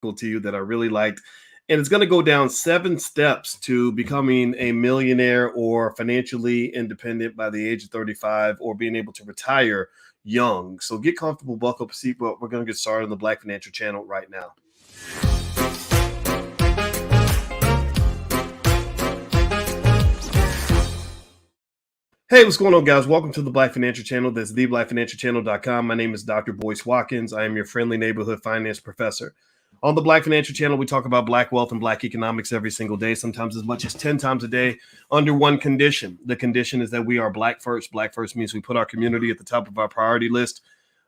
to you that I really liked. And it's going to go down 7 steps to becoming a millionaire or financially independent by the age of 35 or being able to retire young. So get comfortable, buckle up a seatbelt. We're going to get started on the Black Financial Channel right now. Hey, what's going on, guys? Welcome to the Black Financial Channel. That's theblackfinancialchannel.com. My name is Dr. Boyce Watkins. I am your friendly neighborhood finance professor. On the Black Financial Channel, we talk about Black wealth and Black economics every single day, sometimes as much as 10 times a day, under one condition. The condition is that we are Black first. Black first means we put our community at the top of our priority list.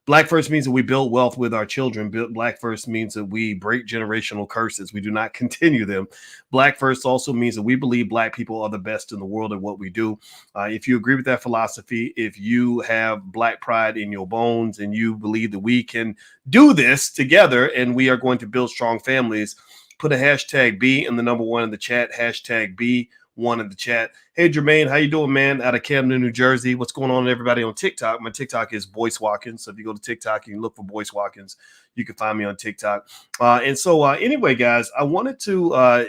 Black first means that we build wealth with our children. Black first means that we break generational curses. We do not continue them. Black first also means that we believe Black people are the best in the world at what we do. If you agree with that philosophy, if you have Black pride in your bones and you believe that we can do this together and we are going to build strong families, put a hashtag B in the number one in the chat, hashtag B1 in the chat. Hey, Jermaine, how you doing, man? Out of Camden, New Jersey. What's going on, everybody, on TikTok? My TikTok is Boyce Watkins. So if you go to TikTok, you can look for Boyce Watkins. You can find me on TikTok. Anyway, guys, I wanted to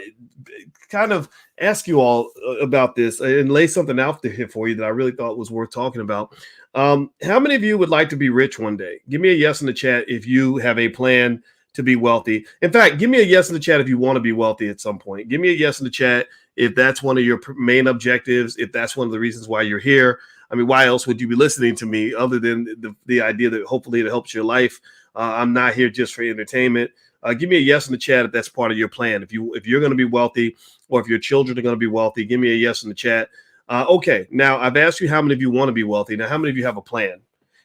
kind of ask you all about this and lay something out there for you that I really thought was worth talking about. How many of you would like to be rich one day? Give me a yes in the chat if you have a plan to be wealthy. In fact, give me a yes in the chat if you want to be wealthy at some point. Give me a yes in the chat if that's one of your main objectives, if that's one of the reasons why you're here. I mean, why else would you be listening to me other than the idea that hopefully it helps your life? I'm not here just for entertainment. Give me a yes in the chat if that's part of your plan. If you're going to be wealthy or if your children are going to be wealthy, give me a yes in the chat. Okay, now I've asked you how many of you want to be wealthy. Now, how many of you have a plan?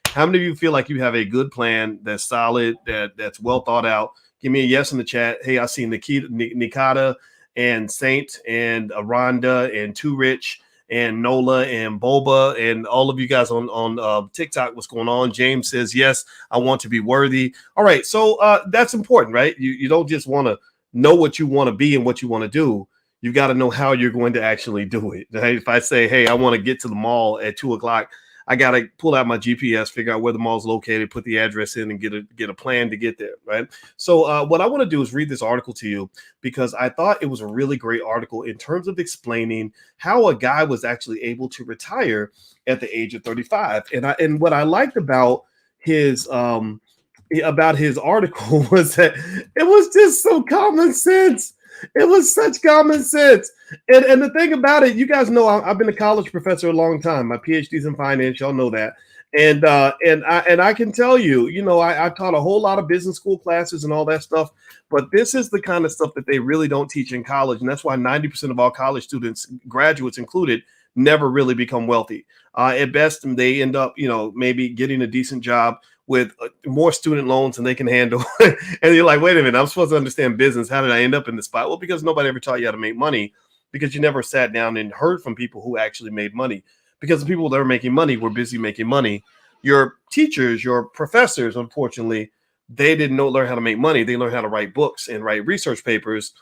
How many of you feel like you have a good plan that's solid, that's well thought out? Give me a yes in the chat. Hey, I see Nikata and Saint and Aranda and Too Rich and Nola and Boba and all of you guys on TikTok. What's going on? James says, yes, I want to be worthy. All right, so that's important, right? You don't just want to know what you want to be and what you want to do. You got to know how you're going to actually do it. Right? If I say, hey, I want to get to the mall at 2:00, I got to pull out my GPS, figure out where the mall's located, put the address in, and get a plan to get there, right? So what I want to do is read this article to you because I thought it was a really great article in terms of explaining how a guy was actually able to retire at the age of 35. And what I liked about his article was that it was just so common sense. It was such common sense. And the thing about it, you guys know I've been a college professor a long time. My PhD's in finance, y'all know that. And I can tell you, I taught a whole lot of business school classes and all that stuff. But this is the kind of stuff that they really don't teach in college. And that's why 90% of all college students, graduates included, never really become wealthy. At best, they end up, maybe getting a decent job with more student loans than they can handle. And you're like, wait a minute, I'm supposed to understand business. How did I end up in this spot? Well, because nobody ever taught you how to make money, because you never sat down and heard from people who actually made money. Because the people that were making money were busy making money. Your teachers, your professors, unfortunately, they didn't learn how to make money. They learned how to write books and write research papers.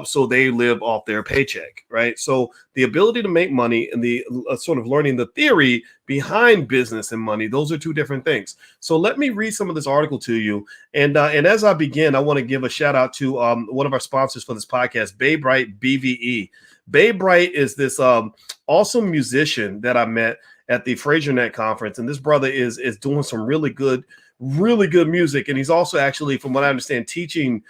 So they live off their paycheck, right? So the ability to make money and the sort of learning the theory behind business and money, those are two different things. So let me read some of this article to you. And as I begin, I want to give a shout out to one of our sponsors for this podcast, Bay Bright BVE. Bay Bright is this awesome musician that I met at the FraserNet conference. And this brother is doing some really good music. And he's also actually, from what I understand, teaching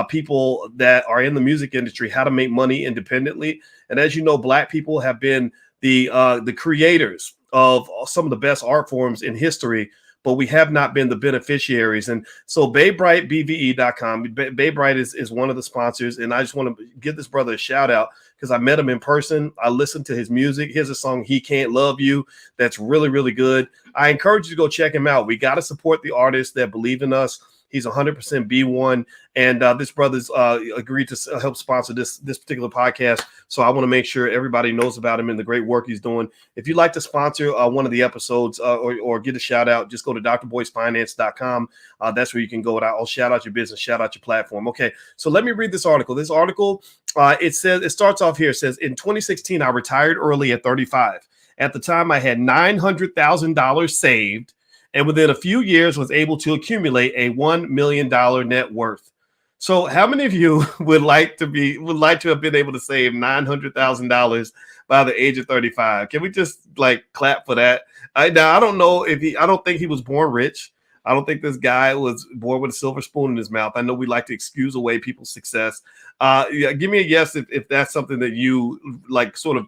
people that are in the music industry how to make money independently. And as you know, Black people have been the creators of some of the best art forms in history, but we have not been the beneficiaries. And so BayBrightBVE.com, Bay Bright is one of the sponsors. And I just want to give this brother a shout out because I met him in person. I listened to his music. Here's a song, He Can't Love You. That's really, really good. I encourage you to go check him out. We got to support the artists that believe in us. He's 100% B1, and this brother's agreed to help sponsor this particular podcast. So I want to make sure everybody knows about him and the great work he's doing. If you'd like to sponsor one of the episodes or get a shout out, just go to drboycefinance.com. That's where you can go. I'll shout out your business, shout out your platform. Okay, so let me read this article. This article, it starts off here. It says, in 2016, I retired early at 35. At the time, I had $900,000 saved, and within a few years was able to accumulate a $1 million net worth. So how many of you would like to have been able to save $900,000 by the age of 35? Can we just like clap for that? Now I don't know if I don't think he was born rich. I don't think this guy was born with a silver spoon in his mouth. I know we like to excuse away people's success. Yeah, give me a yes if that's something that you like sort of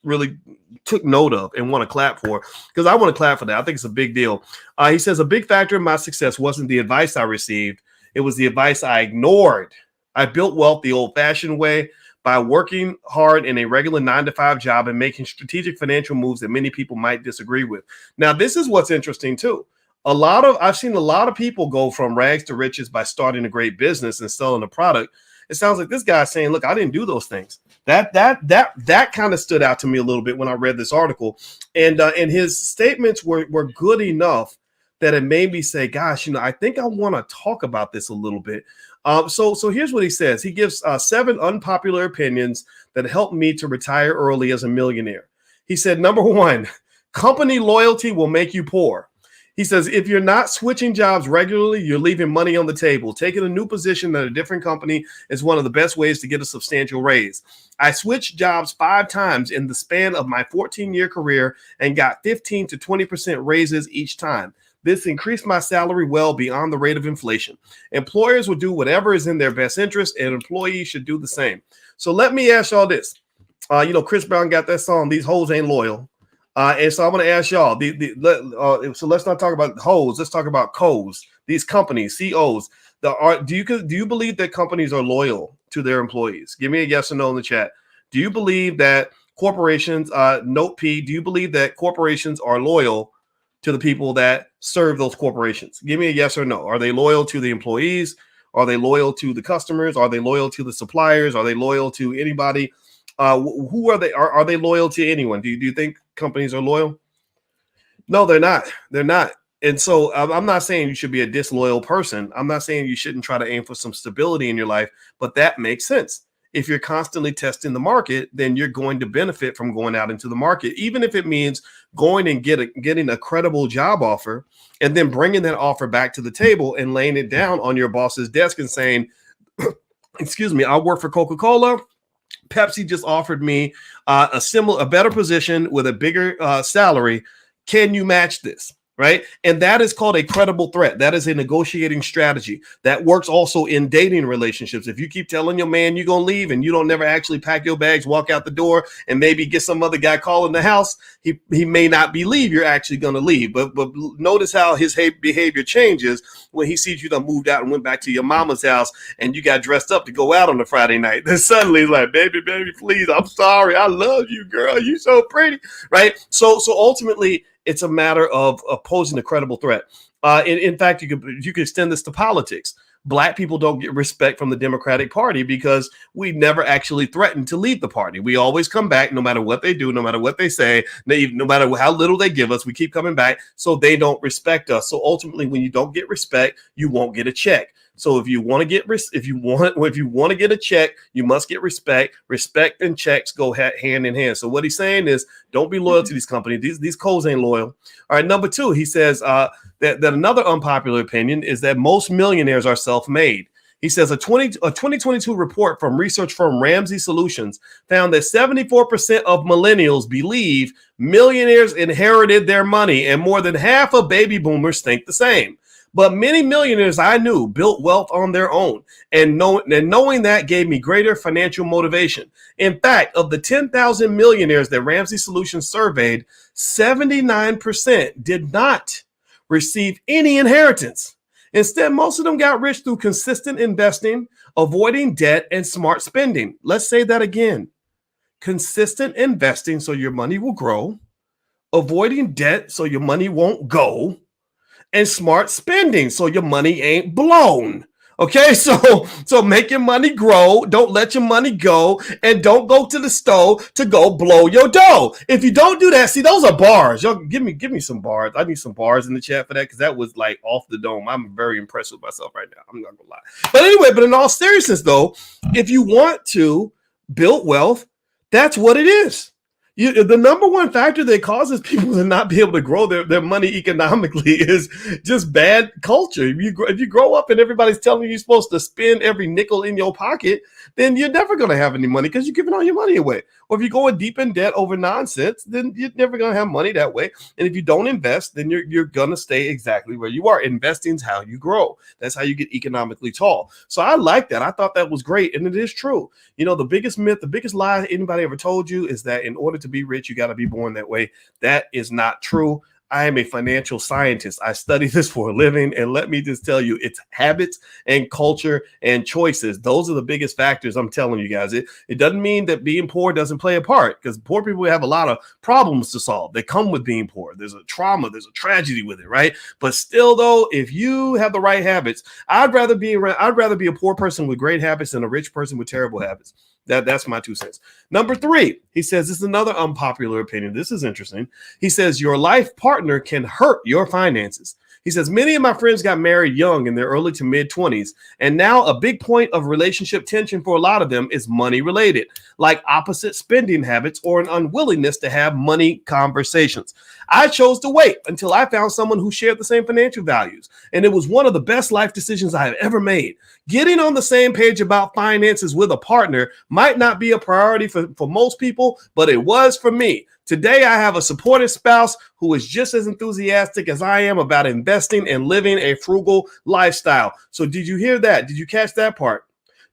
really took note of and want to clap for, because I want to clap for that. I think it's a big deal. He says a big factor in my success wasn't the advice I received. It was the advice I ignored. I built wealth the old-fashioned way by working hard in a regular 9-to-5 job and making strategic financial moves that many people might disagree with. Now, this is what's interesting too. I've seen a lot of people go from rags to riches by starting a great business and selling a product. It sounds like this guy's saying, look, I didn't do those things. That kind of stood out to me a little bit when I read this article, and his statements were good enough that it made me say, gosh, I think I want to talk about this a little bit. So here's what he says. He gives 7 unpopular opinions that helped me to retire early as a millionaire. He said, number 1, company loyalty will make you poor. He says, if you're not switching jobs regularly, you're leaving money on the table. Taking a new position at a different company is one of the best ways to get a substantial raise. I switched jobs 5 times in the span of my 14-year career and got 15 to 20% raises each time. This increased my salary well beyond the rate of inflation. Employers will do whatever is in their best interest, and employees should do the same. So let me ask y'all this. Chris Brown got that song, These Hoes Ain't Loyal. And so I'm going to ask y'all, so let's not talk about hoes. Let's talk about co's, these companies, COs. Do you believe that companies are loyal to their employees? Give me a yes or no in the chat. Do you believe that corporations, note P, do you believe that corporations are loyal to the people that serve those corporations? Give me a yes or no. Are they loyal to the employees? Are they loyal to the customers? Are they loyal to the suppliers? Are they loyal to anybody? Who are they? Are they loyal to anyone? Do you think companies are loyal? No, they're not. They're not. And so I'm not saying you should be a disloyal person. I'm not saying you shouldn't try to aim for some stability in your life, but that makes sense. If you're constantly testing the market, then you're going to benefit from going out into the market, even if it means going and getting a credible job offer and then bringing that offer back to the table and laying it down on your boss's desk and saying, excuse me, I work for Coca-Cola. Pepsi just offered me a better position with a bigger salary. Can you match this? Right. And that is called a credible threat. That is a negotiating strategy that works also in dating relationships. If you keep telling your man you're going to leave and you don't never actually pack your bags, walk out the door, and maybe get some other guy calling the house, he may not believe you're actually going to leave. But notice how his behavior changes when he sees you done moved out and went back to your mama's house and you got dressed up to go out on a Friday night. Then suddenly he's like, baby, please, I'm sorry. I love you, girl. You so pretty. Right. So ultimately, it's a matter of posing a credible threat. In fact, you could extend this to politics. Black people don't get respect from the Democratic Party because we never actually threatened to leave the party. We always come back no matter what they do, no matter what they say, no matter how little they give us, we keep coming back, so they don't respect us. So ultimately, when you don't get respect, you won't get a check. So if you want to get a check, you must get respect. Respect and checks go hand in hand. So what he's saying is, don't be loyal to these companies. These codes ain't loyal. All right. Number 2, he says that another unpopular opinion is that most millionaires are self-made. He says a 2022 report from research firm Ramsey Solutions found that 74% of millennials believe millionaires inherited their money, and more than half of baby boomers think the same. But many millionaires I knew built wealth on their own, and knowing that gave me greater financial motivation. In fact, of the 10,000 millionaires that Ramsey Solutions surveyed, 79% did not receive any inheritance. Instead, most of them got rich through consistent investing, avoiding debt, and smart spending. Let's say that again. Consistent investing so your money will grow, avoiding debt so your money won't go, and smart spending so your money ain't blown. Okay, so make your money grow, don't let your money go, and don't go to the stove to go blow your dough. If you don't do that, see, those are bars. Y'all give me some bars. I need some bars in the chat for that, because that was like off the dome. I'm very impressed with myself right now. I'm not gonna lie. But anyway, in all seriousness though, if you want to build wealth, that's what it is. The number one factor that causes people to not be able to grow their money economically is just bad culture. If you grow up and everybody's telling you you're supposed to spend every nickel in your pocket, then you're never going to have any money because you're giving all your money away. Or if you're going deep in debt over nonsense, then you're never going to have money that way. And if you don't invest, then you're going to stay exactly where you are. Investing is how you grow. That's how you get economically tall. So I like that. I thought that was great. And it is true. The biggest myth, the biggest lie anybody ever told you is that in order to be rich, you got to be born that way. That is not true. I am a financial scientist. I study this for a living. And let me just tell you, it's habits and culture and choices. Those are the biggest factors. I'm telling you guys, it doesn't mean that being poor doesn't play a part, because poor people have a lot of problems to solve. They come with being poor. There's a trauma, there's a tragedy with it, right? But still, though, if you have the right habits, I'd rather be a poor person with great habits than a rich person with terrible habits. That's my 2 cents. Number 3, he says, this is another unpopular opinion. This is interesting. He says, your life partner can hurt your finances. He says, many of my friends got married young in their early to mid 20s. And now a big point of relationship tension for a lot of them is money related, like opposite spending habits or an unwillingness to have money conversations. I chose to wait until I found someone who shared the same financial values. And it was one of the best life decisions I have ever made. Getting on the same page about finances with a partner might not be a priority for most people, but it was for me. Today, I have a supportive spouse who is just as enthusiastic as I am about investing and living a frugal lifestyle. So did you hear that? Did you catch that part?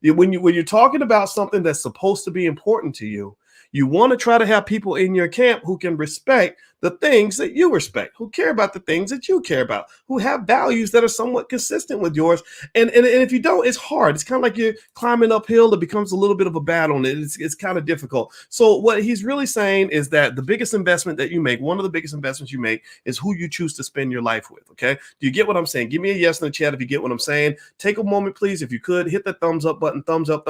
When you're talking about something that's supposed to be important to you, you want to try to have people in your camp who can respect the things that you respect, who care about the things that you care about, who have values that are somewhat consistent with yours. And if you don't, it's hard. It's kind of like you're climbing uphill. It becomes a little bit of a battle, and it's kind of difficult. So what he's really saying is that the biggest investment that you make, one of the biggest investments you make, is who you choose to spend your life with. Okay. Do you get what I'm saying? Give me a yes in the chat if you get what I'm saying. Take a moment, please. If you could, hit that thumbs up button, thumbs up,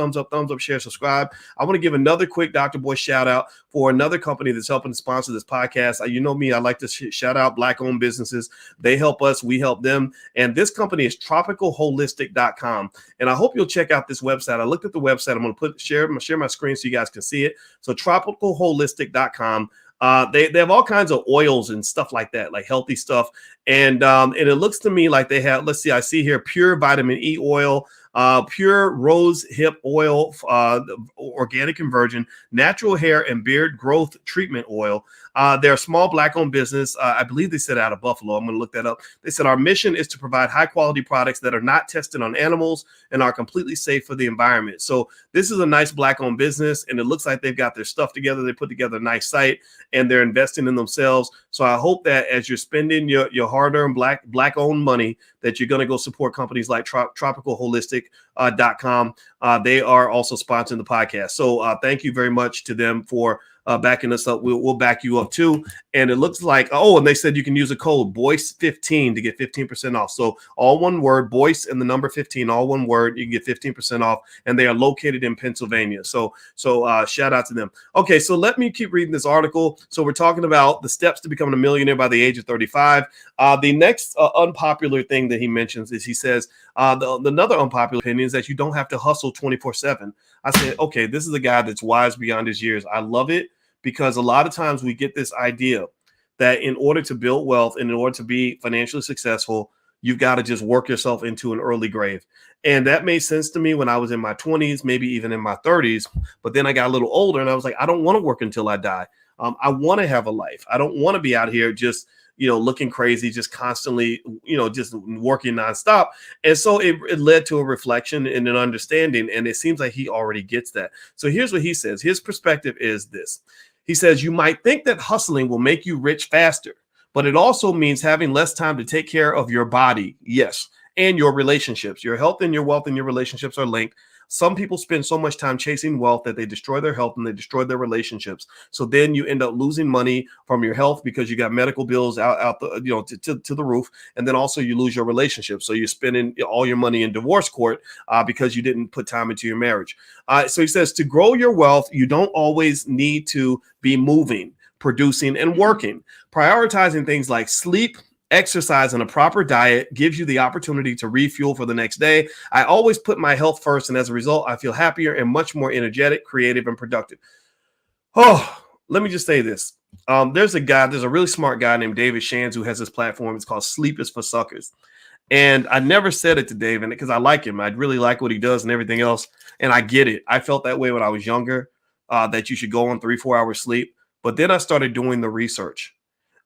share, subscribe. I want to give another quick Dr. Boyce shout out for another company that's helping to sponsor this podcast. You know me, I like to shout out Black-owned businesses. They help us, we help them. And this company is tropicalholistic.com. And I hope you'll check out this website. I looked at the website. I'm going to share my screen so you guys can see it. So tropicalholistic.com. They have all kinds of oils and stuff like that, like healthy stuff. And it looks to me like they have, let's see, I see here, pure vitamin E oil, pure rose hip oil, organic and virgin, natural hair and beard growth treatment oil. They're a small Black-owned business. I believe they said out of Buffalo. I'm going to look that up. They said, our mission is to provide high-quality products that are not tested on animals and are completely safe for the environment. So this is a nice Black-owned business, and it looks like they've got their stuff together. They put together a nice site, and they're investing in themselves. So I hope that as you're spending your hard-earned Black-owned money, that you're going to go support companies like tropicalholistic.com. They are also sponsoring the podcast. So thank you very much to them for backing us up. We'll back you up too. And it looks like, and they said you can use a code Boyce15 to get 15% off. So all one word, Boyce and the number 15, all one word, you can get 15% off. And they are located in Pennsylvania. So shout out to them. Okay, so let me keep reading this article. So we're talking about the steps to becoming a millionaire by the age of 35. The next unpopular thing that he mentions is he says, another unpopular opinion is that you don't have to hustle 24/7. I said, okay, this is a guy that's wise beyond his years. I love it, because a lot of times we get this idea that in order to build wealth and in order to be financially successful, you've got to just work yourself into an early grave. And that made sense to me when I was in my 20s, maybe even in my 30s. But then I got a little older and I was like, I don't want to work until I die. I want to have a life. I don't want to be out here just looking crazy, just constantly, just working nonstop. And so it led to a reflection and an understanding. And it seems like he already gets that. So here's what he says. His perspective is this. He says, you might think that hustling will make you rich faster, but it also means having less time to take care of your body. Yes. And your relationships. Your health and your wealth and your relationships are linked. Some people spend so much time chasing wealth that they destroy their health and they destroy their relationships. So then you end up losing money from your health because you got medical bills out to the roof. And then also you lose your relationship. So you're spending all your money in divorce court because you didn't put time into your marriage. So he says, to grow your wealth, you don't always need to be moving, producing, and working. Prioritizing things like sleep, exercise, and a proper diet gives you the opportunity to refuel for the next day. I always put my health first, and as a result, I feel happier and much more energetic, creative, and productive. Oh, let me just say this. There's a really smart guy named David Shands who has this platform. It's called Sleep is for Suckers. And I never said it to David because I like him. I really like what he does and everything else. And I get it. I felt that way when I was younger, that you should go on 3-4 hours sleep. But then I started doing the research.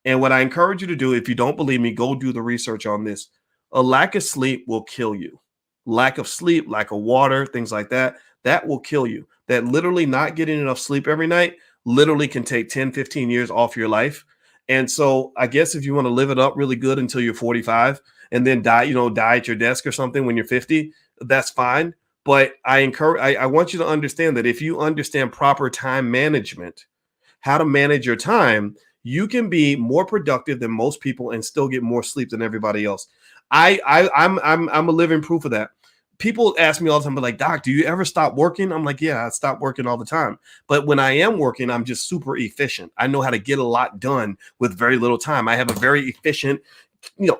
And what I encourage you to do, if you don't believe me, go do the research on this. A lack of sleep will kill you. Lack of sleep, lack of water, things like that, that will kill you. That literally not getting enough sleep every night literally can take 10, 15 years off your life. And so I guess if you want to live it up really good until you're 45 and then die at your desk or something when you're 50, that's fine. But I want you to understand that if you understand proper time management, how to manage your time, you can be more productive than most people and still get more sleep than everybody else. I'm a living proof of that. People ask me all the time, but like, Doc, do you ever stop working? I'm like, yeah, I stop working all the time. But when I am working, I'm just super efficient. I know how to get a lot done with very little time. I have a very efficient,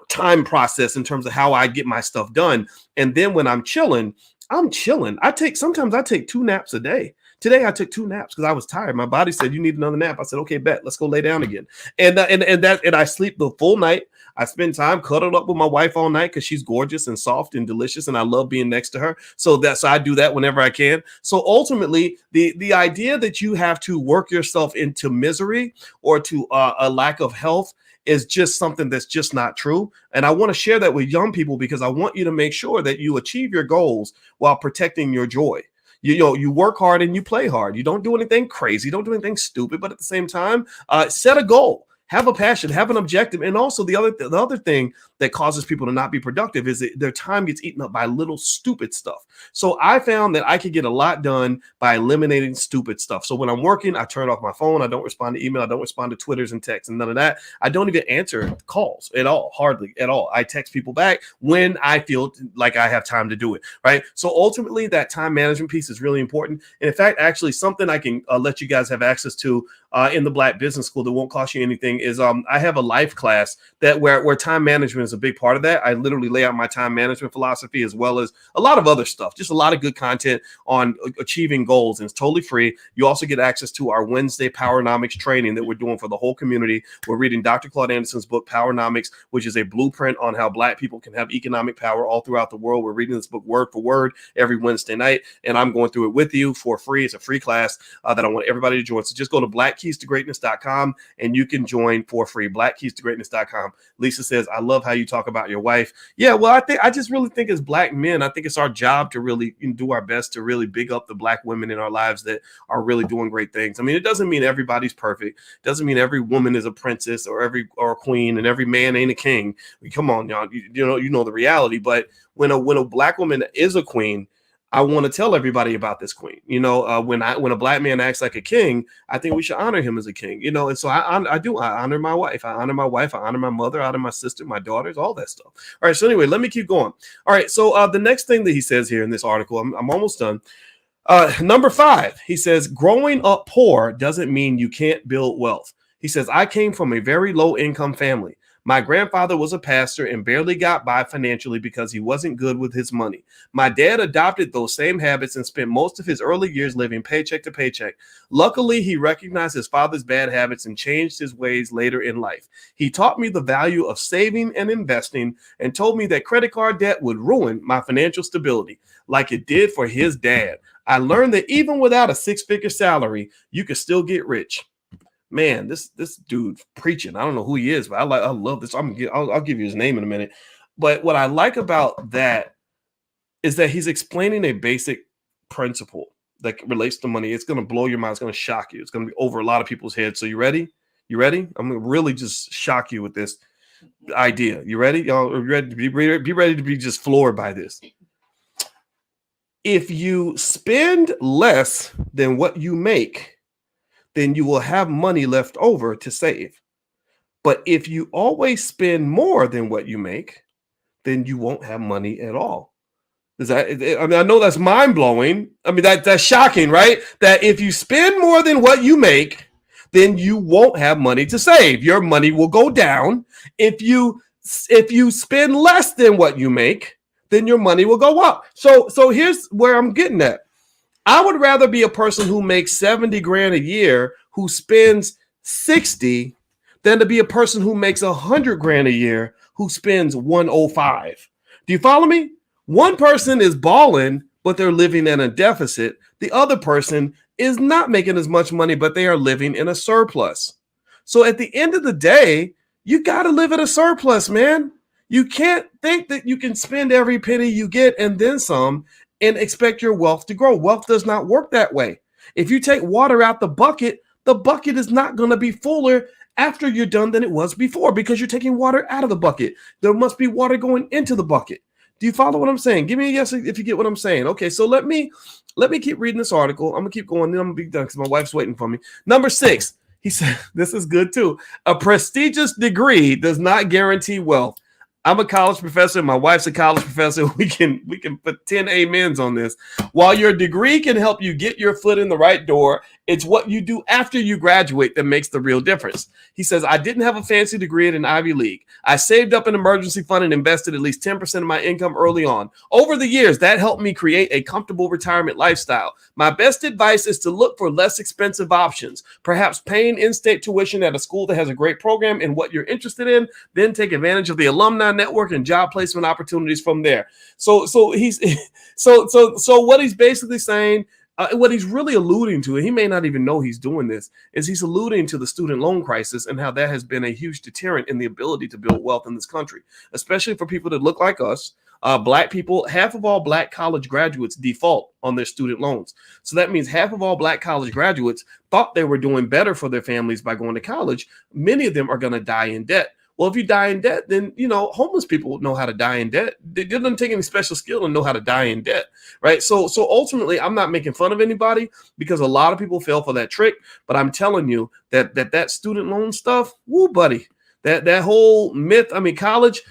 time process in terms of how I get my stuff done. And then when I'm chilling, Sometimes I take 2 naps a day. Today I took 2 naps because I was tired. My body said, you need another nap. I said, okay, bet, let's go lay down again. And I sleep the full night. I spend time cuddled up with my wife all night because she's gorgeous and soft and delicious, and I love being next to her. So I do that whenever I can. So ultimately, the idea that you have to work yourself into misery or to a lack of health is just something that's just not true. And I want to share that with young people because I want you to make sure that you achieve your goals while protecting your joy. You work hard and you play hard. You don't do anything crazy. Don't do anything stupid. But at the same time, set a goal. Have a passion, have an objective. And also the other thing that causes people to not be productive is that their time gets eaten up by little stupid stuff. So I found that I could get a lot done by eliminating stupid stuff. So when I'm working, I turn off my phone. I don't respond to email. I don't respond to Twitters and texts and none of that. I don't even answer calls at all, hardly at all. I text people back when I feel like I have time to do it, right? So ultimately, that time management piece is really important. And in fact, actually, something I can let you guys have access to in the Black Business School that won't cost you anything is I have a life class that where time management is a big part of that. I literally lay out my time management philosophy as well as a lot of other stuff, just a lot of good content on achieving goals, and it's totally free. You also get access to our Wednesday Powernomics training that we're doing for the whole community. We're reading Dr. Claude Anderson's book, Powernomics, which is a blueprint on how Black people can have economic power all throughout the world. We're reading this book word for word every Wednesday night, and I'm going through it with you for free. It's a free class that I want everybody to join. So just go to blackkeystogreatness.com and you can join for free. Blackkeystogreatness.com. Lisa says, I love how you talk about your wife. Yeah, well, I just really think as Black men, I think it's our job to really do our best to really big up the Black women in our lives that are really doing great things. I mean, it doesn't mean everybody's perfect. It doesn't mean every woman is a princess or a queen and every man ain't a king. I mean, come on, y'all. You know the reality. But when a Black woman is a queen, I want to tell everybody about this queen. When a Black man acts like a king, I think we should honor him as a king. And so I honor my wife. I honor my mother, I honor my sister, my daughters, all that stuff. All right. So anyway, let me keep going. All right. So the next thing that he says here in this article, I'm almost done. Number 5, he says, growing up poor doesn't mean you can't build wealth. He says, I came from a very low income family. My grandfather was a pastor and barely got by financially because he wasn't good with his money. My dad adopted those same habits and spent most of his early years living paycheck to paycheck. Luckily, he recognized his father's bad habits and changed his ways later in life. He taught me the value of saving and investing and told me that credit card debt would ruin my financial stability, like it did for his dad. I learned that even without a 6-figure salary, you can still get rich. Man, this dude preaching. I don't know who he is, but I love this. I'll give you his name in a minute. But what I like about that is that he's explaining a basic principle that relates to money. It's going to blow your mind. It's going to shock you. It's going to be over a lot of people's heads. So you ready? You ready? I'm going to really just shock you with this idea. You ready? Y'all are ready to be ready to be just floored by this. If you spend less than what you make, then you will have money left over to save. But if you always spend more than what you make, then you won't have money at all. I know that's mind-blowing. I mean, that's shocking, right? That if you spend more than what you make, then you won't have money to save. Your money will go down. If you spend less than what you make, then your money will go up. So here's where I'm getting at. I would rather be a person who makes 70 grand a year who spends 60 than to be a person who makes 100 grand a year who spends 105. Do you follow me? One person is balling, but they're living in a deficit. The other person is not making as much money, but they are living in a surplus. So at the end of the day, you got to live at a surplus, man. You can't think that you can spend every penny you get and then some and expect your wealth to grow. Wealth does not work that way. If you take water out the bucket is not going to be fuller after you're done than it was before because you're taking water out of the bucket. There must be water going into the bucket. Do you follow what I'm saying? Give me a yes if you get what I'm saying. Okay, so let me keep reading this article. I'm going to keep going. Then I'm going to be done because my wife's waiting for me. Number 6, he said, this is good too. A prestigious degree does not guarantee wealth. I'm a college professor. My wife's a college professor. We can put 10 amens on this. While your degree can help you get your foot in the right door, it's what you do after you graduate that makes the real difference. He says, I didn't have a fancy degree at an Ivy League. I saved up an emergency fund and invested at least 10% of my income early on. Over the years, that helped me create a comfortable retirement lifestyle. My best advice is to look for less expensive options, perhaps paying in-state tuition at a school that has a great program in what you're interested in, then take advantage of the alumni network and job placement opportunities from there. So what he's basically saying, what he's really alluding to, and he may not even know he's doing this, is he's alluding to the student loan crisis and how that has been a huge deterrent in the ability to build wealth in this country, especially for people that look like us. Black people, half of all black college graduates default on their student loans. So that means half of all black college graduates thought they were doing better for their families by going to college. Many of them are going to die in debt. Well, if you die in debt, then, homeless people know how to die in debt. It doesn't take any special skill to know how to die in debt, right? So ultimately, I'm not making fun of anybody because a lot of people fail for that trick. But I'm telling you that student loan stuff, woo, buddy, that whole myth. I mean, college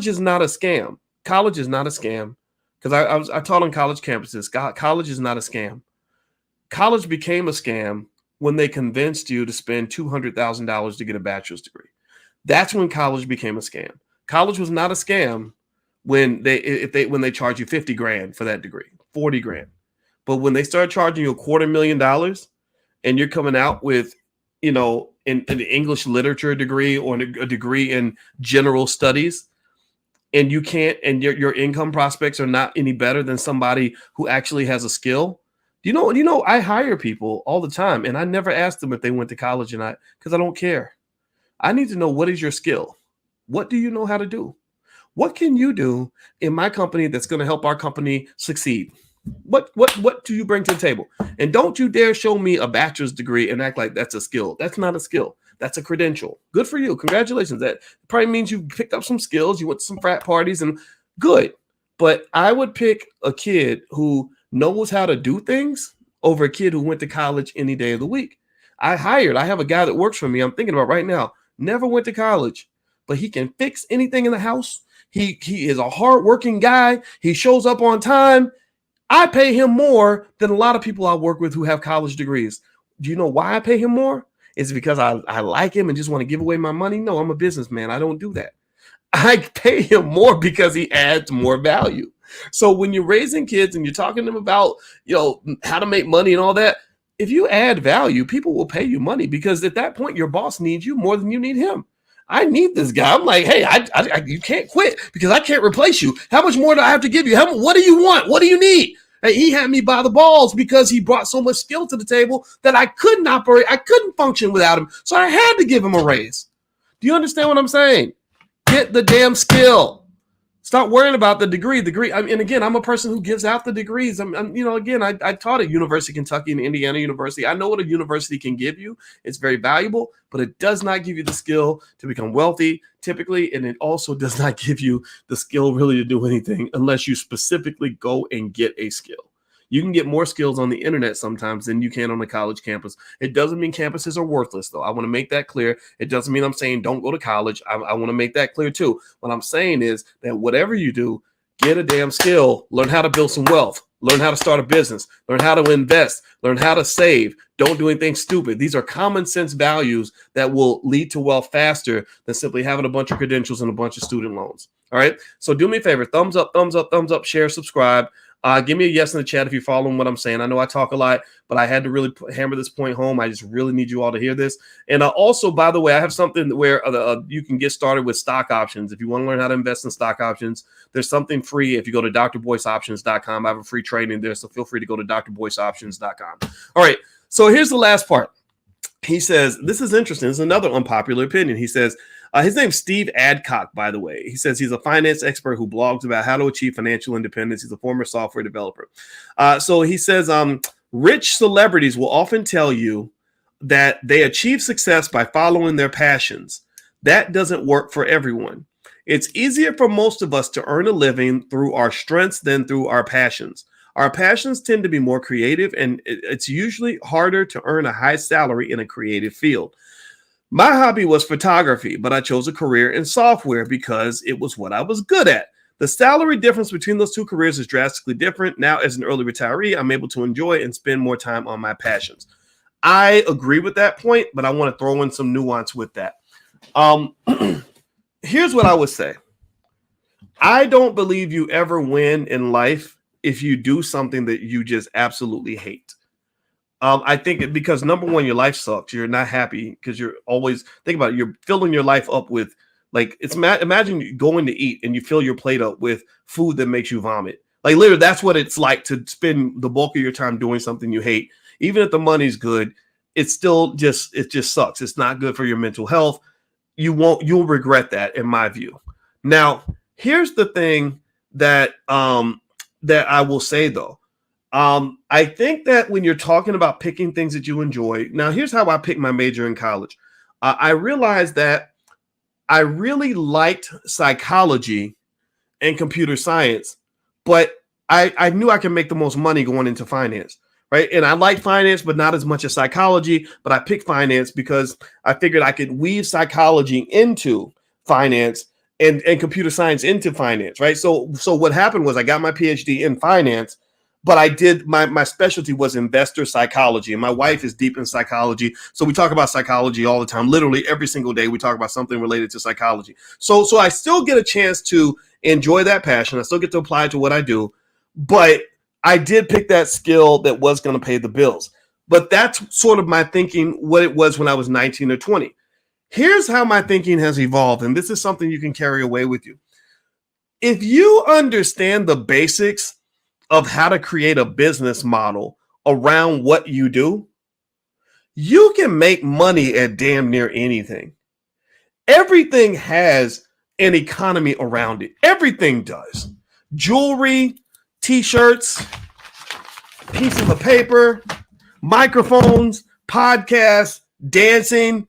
is not a scam. College is not a scam because I taught on college campuses. College is not a scam. College became a scam when they convinced you to spend $200,000 to get a bachelor's degree. That's when college became a scam. College was not a scam when they charge you 50 grand for that degree, 40 grand. But when they start charging you $250,000 and you're coming out with, an English literature degree or a degree in general studies, and you can't, and your income prospects are not any better than somebody who actually has a skill. I hire people all the time and I never ask them if they went to college or not because I don't care. I need to know, what is your skill? What do you know how to do? What can you do in my company that's going to help our company succeed? What do you bring to the table? And don't you dare show me a bachelor's degree and act like that's a skill. That's not a skill. That's a credential. Good for you. Congratulations. That probably means you picked up some skills. You went to some frat parties and good. But I would pick a kid who knows how to do things over a kid who went to college any day of the week. I have a guy that works for me. I'm thinking about right now. Never went to college, but he can fix anything in the house. He is a hardworking guy. He shows up on time. I pay him more than a lot of people I work with who have college degrees. Do you know why I pay him more? It's because I like him and just want to give away my money? No, I'm a businessman. I don't do that. I pay him more because he adds more value. So when you're raising kids and you're talking to them about, how to make money and all that, if you add value, people will pay you money because at that point, your boss needs you more than you need him. I need this guy. I'm like, hey, you can't quit because I can't replace you. How much more do I have to give you? What do you want? What do you need? Hey, he had me by the balls because he brought so much skill to the table that I couldn't operate. I couldn't function without him. So I had to give him a raise. Do you understand what I'm saying? Get the damn skill. Stop worrying about the degree. And again, I'm a person who gives out the degrees. I taught at University of Kentucky and Indiana University. I know what a university can give you. It's very valuable, but it does not give you the skill to become wealthy, typically. And it also does not give you the skill really to do anything unless you specifically go and get a skill. You can get more skills on the internet sometimes than you can on a college campus. It doesn't mean campuses are worthless, though. I want to make that clear. It doesn't mean I'm saying don't go to college. I want to make that clear, too. What I'm saying is that whatever you do, get a damn skill. Learn how to build some wealth. Learn how to start a business. Learn how to invest. Learn how to save. Don't do anything stupid. These are common sense values that will lead to wealth faster than simply having a bunch of credentials and a bunch of student loans. All right. So do me a favor. Thumbs up, share, subscribe. Give me a yes in the chat if you're following what I'm saying. I know I talk a lot, but I had to really hammer this point home. I just really need you all to hear this. And also, by the way, I have something where you can get started with stock options. If you want to learn how to invest in stock options, there's something free. If you go to drboyceoptions.com, I have a free training there, so feel free to go to drboyceoptions.com. All right, so here's the last part. He says, this is interesting. This is another unpopular opinion. He says, his name's Steve Adcock, by the way. He says he's a finance expert who blogs about how to achieve financial independence. He's a former software developer. So he says, rich celebrities will often tell you that they achieve success by following their passions. That doesn't work for everyone. It's easier for most of us to earn a living through our strengths than through our passions. Our passions tend to be more creative, and it's usually harder to earn a high salary in a creative field. My hobby was photography, but I chose a career in software because it was what I was good at. The salary difference between those two careers is drastically different. Now, as an early retiree, I'm able to enjoy and spend more time on my passions. I agree with that point, but I want to throw in some nuance with that. Here's what I would say. I don't believe you ever win in life if you do something that you just absolutely hate. I think because number one, your life sucks. You're not happy because you're always think about it. You're filling your life up with imagine you going to eat and you fill your plate up with food that makes you vomit. Like literally, that's what it's like to spend the bulk of your time doing something you hate. Even if the money's good, it just sucks. It's not good for your mental health. You'll regret that, in my view. Now, here's the thing that I will say though. I think that when you're talking about picking things that you enjoy, now here's how I picked my major in college. I realized that I really liked psychology and computer science, but I knew I could make the most money going into finance, right? And I like finance, but not as much as psychology, but I picked finance because I figured I could weave psychology into finance and computer science into finance, right? So what happened was I got my PhD in finance, but I did my specialty was investor psychology, and my wife is deep in psychology. So we talk about psychology all the time. Literally every single day we talk about something related to psychology. So I still get a chance to enjoy that passion. I still get to apply it to what I do, but I did pick that skill that was going to pay the bills. But that's sort of my thinking, what it was when I was 19 or 20. Here's how my thinking has evolved, and this is something you can carry away with you. If you understand the basics of how to create a business model around what you do, you can make money at damn near anything. Everything has an economy around it. Everything does. Jewelry, t-shirts, pieces of paper, microphones, podcasts, dancing,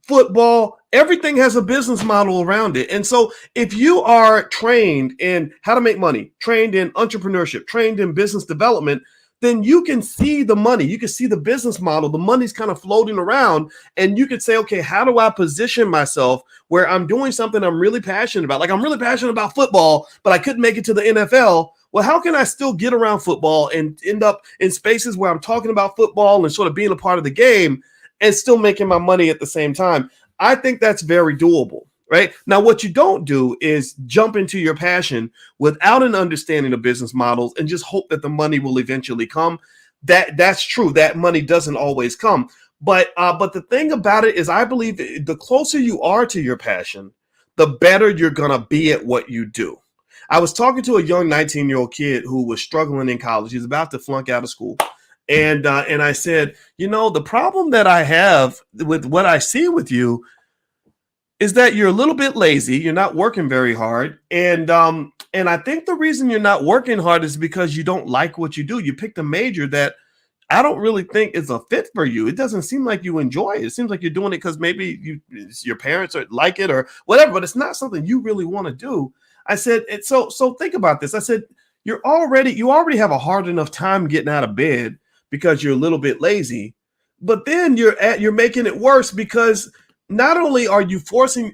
football, everything has a business model around it. And so if you are trained in how to make money, trained in entrepreneurship, trained in business development, then you can see the money. You can see the business model. The money's kind of floating around, and you could say, okay, how do I position myself where I'm doing something I'm really passionate about? Like I'm really passionate about football, but I couldn't make it to the NFL. Well, how can I still get around football and end up in spaces where I'm talking about football and sort of being a part of the game and still making my money at the same time? I think that's very doable, right? Now, what you don't do is jump into your passion without an understanding of business models and just hope that the money will eventually come. That's true. That money doesn't always come. But the thing about it is I believe the closer you are to your passion, the better you're going to be at what you do. I was talking to a young 19-year-old kid who was struggling in college. He's about to flunk out of school. And I said, the problem that I have with what I see with you is that you're a little bit lazy. You're not working very hard. And I think the reason you're not working hard is because you don't like what you do. You picked a major that I don't really think is a fit for you. It doesn't seem like you enjoy it. It seems like you're doing it because maybe your parents like it or whatever, but it's not something you really want to do. I said, so think about this. I said, you already have a hard enough time getting out of bed because you're a little bit lazy, but then you're making it worse because not only are you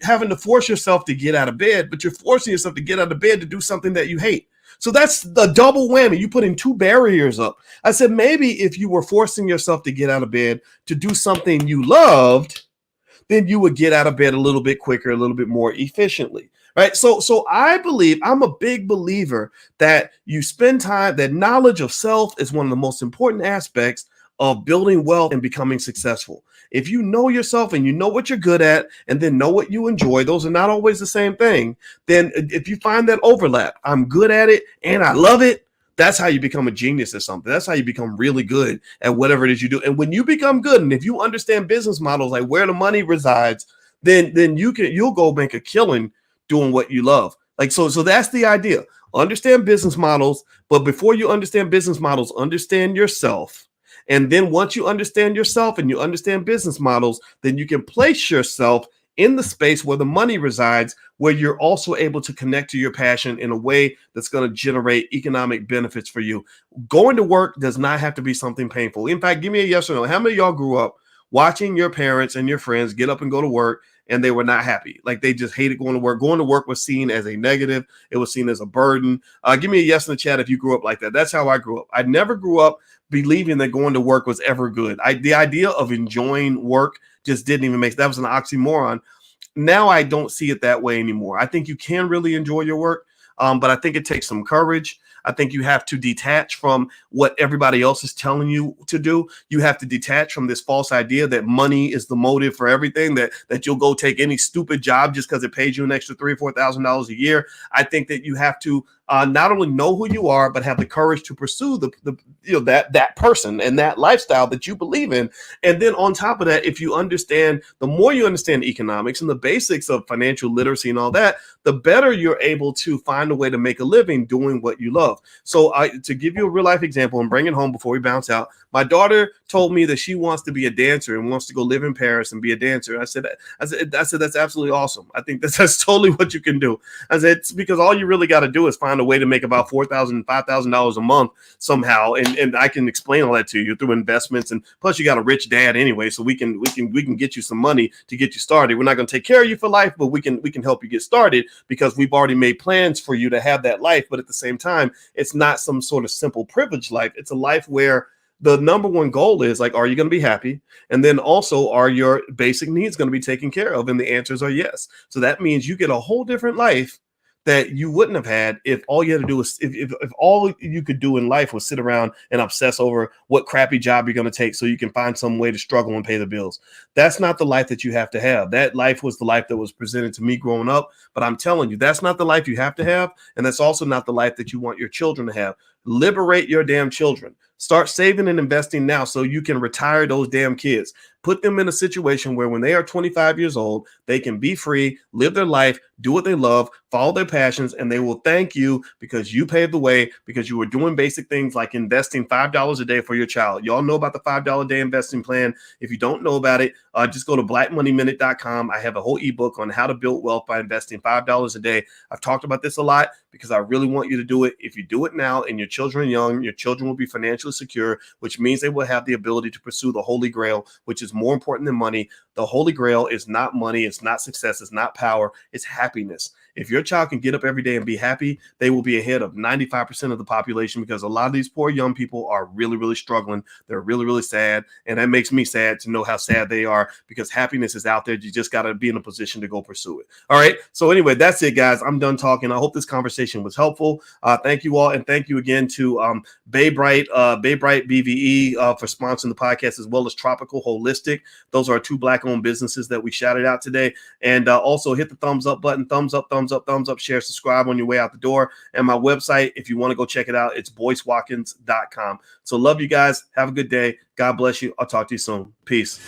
having to force yourself to get out of bed, but you're forcing yourself to get out of bed to do something that you hate. So that's the double whammy. You put in two barriers up. I said, maybe if you were forcing yourself to get out of bed to do something you loved, then you would get out of bed a little bit quicker, a little bit more efficiently. right? So I'm a big believer that you spend time, that knowledge of self is one of the most important aspects of building wealth and becoming successful. If you know yourself and you know what you're good at and then know what you enjoy, those are not always the same thing. Then if you find that overlap, I'm good at it and I love it, that's how you become a genius at something. That's how you become really good at whatever it is you do. And when you become good, and if you understand business models, like where the money resides, then you'll go make a killing doing what you love. Like so that's the idea. Understand business models, but before you understand business models, understand yourself. And then once you understand yourself and you understand business models, then you can place yourself in the space where the money resides, where you're also able to connect to your passion in a way that's going to generate economic benefits for you. Going to work does not have to be something painful. In fact, give me a yes or no. How many of y'all grew up watching your parents and your friends get up and go to work and they were not happy? Like they just hated going to work. Going to work was seen as a negative. It was seen as a burden. Give me a yes in the chat if you grew up like that. That's how I grew up. I never grew up believing that going to work was ever good. The idea of enjoying work just didn't even make, that was an oxymoron. Now I don't see it that way anymore. I think you can really enjoy your work, but I think it takes some courage. I think you have to detach from what everybody else is telling you to do. You have to detach from this false idea that money is the motive for everything, that you'll go take any stupid job just because it pays you an extra $3,000 or $4,000 a year. I think that you have to not only know who you are, but have the courage to pursue that person and that lifestyle that you believe in. And then on top of that, if you understand, the more you understand economics and the basics of financial literacy and all that, the better you're able to find a way to make a living doing what you love. So to give you a real life example and bring it home before we bounce out, my daughter told me that she wants to be a dancer and wants to go live in Paris and be a dancer. I said, that's absolutely awesome. I think that's totally what you can do. I said, it's because all you really got to do is find a way to make about $4,000, $5,000 a month somehow. And I can explain all that to you through investments. And plus you got a rich dad anyway. So we can get you some money to get you started. We're not going to take care of you for life, but we can help you get started because we've already made plans for you to have that life. But at the same time, it's not some sort of simple privileged life. It's a life where the number one goal is like, are you going to be happy? And then also, are your basic needs going to be taken care of? And the answers are yes. So that means you get a whole different life that you wouldn't have had if all you had to do was if all you could do in life was sit around and obsess over what crappy job you're going to take so you can find some way to struggle and pay the bills. That's not the life that you have to have. That life was the life that was presented to me growing up. But I'm telling you, that's not the life you have to have. And that's also not the life that you want your children to have. Liberate your damn children. Start saving and investing now so you can retire those damn kids. Put them in a situation where when they are 25 years old, they can be free, live their life, do what they love, follow their passions, and they will thank you because you paved the way, because you were doing basic things like investing $5 a day for your child. Y'all know about the $5 a day investing plan. If you don't know about it, just go to blackmoneyminute.com. I have a whole ebook on how to build wealth by investing $5 a day. I've talked about this a lot because I really want you to do it. If you do it now and your children are young, your children will be financially secure, which means they will have the ability to pursue the Holy Grail, which is more important than money. The Holy Grail is not money. It's not success. It's not power. It's happiness. If your child can get up every day and be happy, they will be ahead of 95% of the population because a lot of these poor young people are really, really struggling. They're really, really sad. And that makes me sad to know how sad they are because happiness is out there. You just got to be in a position to go pursue it. All right. So anyway, that's it, guys. I'm done talking. I hope this conversation was helpful. Thank you all. And thank you again to Bay Bright BVE for sponsoring the podcast, as well as Tropical Holistic. Those are two Black-owned businesses that we shouted out today. And also hit the thumbs up button, thumbs up, share, subscribe on your way out the door. And my website, if you want to go check it out, it's boycewatkins.com. So love you guys. Have a good day. God bless you. I'll talk to you soon. Peace.